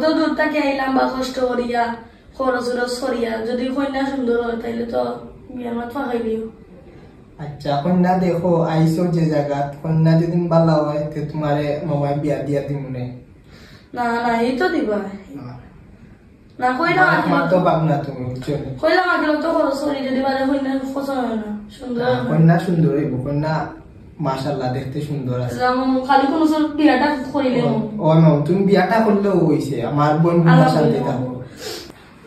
অত দূর থেকে আইলাম বা কষ্ট করিয়া খরচ করিয়া যদি কন্যা সুন্দর হয় তাইলে তো বিয়ার মাত ফাঁকাইলিও। আচ্ছা কন্যা দেখো আইসো যে জায়গা কন্যা যদি ভালো হয় তো তোমারে মামায় বিয়া দিয়া দিমুনে। না না এই তো দিবা না কইলা আমার তো ভাবনা তুমি বুঝছো কইলা আগেও তো খরচ করি যদি বারে কন্যা পছন্দ হয় না সুন্দর কন্যা সুন্দর হইব কন্যা মাশাআল্লাহ দেখতে সুন্দর আছে। খালি কোন বিয়াটা করিলে ও মামু তুমি বিয়াটা করলেও হইছে আমার বোন বিয়া শান্তি থাকো।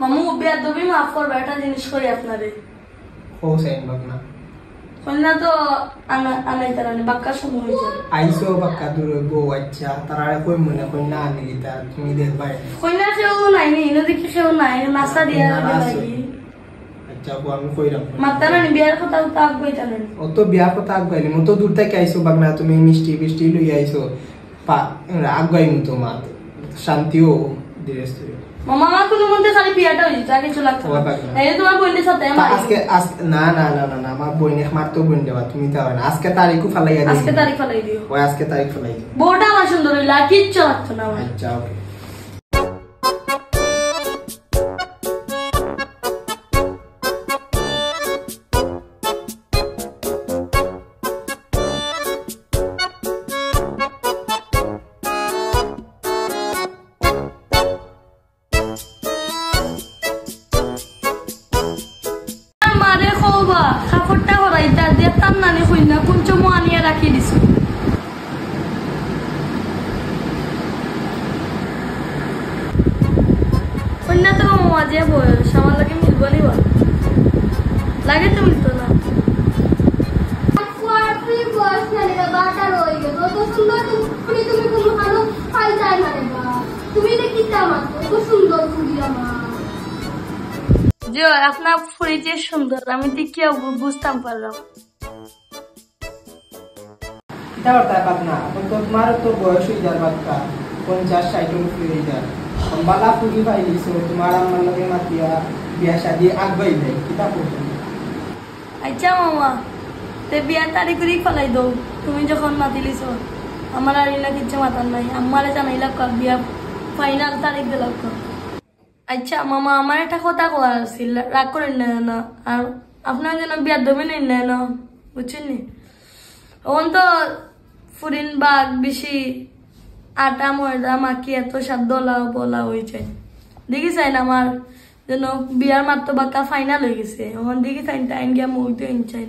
মামু বিয়া তুমি মাফ করবে একটা জিনিস করি আপনারে ও সেন ভাবনা কন্যা তো আনাই তারানি বাক্কা সময় হয়েছে আইসো বাক্কা দূর গো। আচ্ছা তারা কই মনে কন্যা আনি দিতা তুমি দেখবা কন্যা কেউ নাই নি নদীকে কেউ নাই নাস্তা দিয়া লাগি। আচ্ছা আমি কইরাম মাতা রানি বিয়ার কথা তো আগে জানেন ও তো বিয়ার কথা আগাইনি মতো দূর থেকে আইসো বাগনা তুমি মিষ্টি মিষ্টি লই আইসো আগাইনি তোমার শান্তিও ধীরে ধীরে মামা আমার কোনো মধ্যে খালি বিয়াটা হইছে আগে চলে লাগতো এই তোমার বোনের সাথে আজকে না না না না আমার বোন আমার তো বোন দেবা তুমি তো না আজকে তারিখও ফালাইয়া দিও। আজকে তারিখ ফালাই দিও ওই আজকে তারিখ ফালাই দিও। বউটা আমার সুন্দর হইলা কিচ্ছু লাগতো না আমার। আচ্ছা ওকে কাপড়টা হরাইতা দিয়ে তার নানি কইনা কোন চমো আনিয়া রাখি দিছো কন্যা তো মাঝে বয়স আমার লাগে মিলবনি বল লাগে তো মিলতো না আপনার ফুরি যে সুন্দর আমি দেখিয়া বুঝতাম পারলাম। তোমার তো বয়স হয়ে যার বাচ্চা 50-60 হয়ে যায় বালা ফুরি পাইলিছো তোমার আমার লগে মাতিয়া বিয়া শাদি আগবাই নাই কিতা করছো। আচ্ছা মামা তে বিয়ার তারিখ করে ফেলাই দাও তুমি যখন মাতিলিছো আমার আর ইলা কিচ্ছু মাতার নাই আমারে জানাইলা বিয়া ফাইনাল তারিখ দিলাম। আচ্ছা মামা আমার একটা কথা কওয়ার আছিল রাগ করেন না আর আপনার যেন বিয়ার দমে নেই না বুঝছেন নি ওন তো ফুরিন বাঘ বেশি আটা ময়দা মাখি এত সাধ্য বলা হয়েছে দেখি চাই না আমার যেন বিয়ার মাত্র বাক্কা ফাইনাল হয়ে গেছে ওখান দেখি চাই টাইম গিয়া মুই তো চাই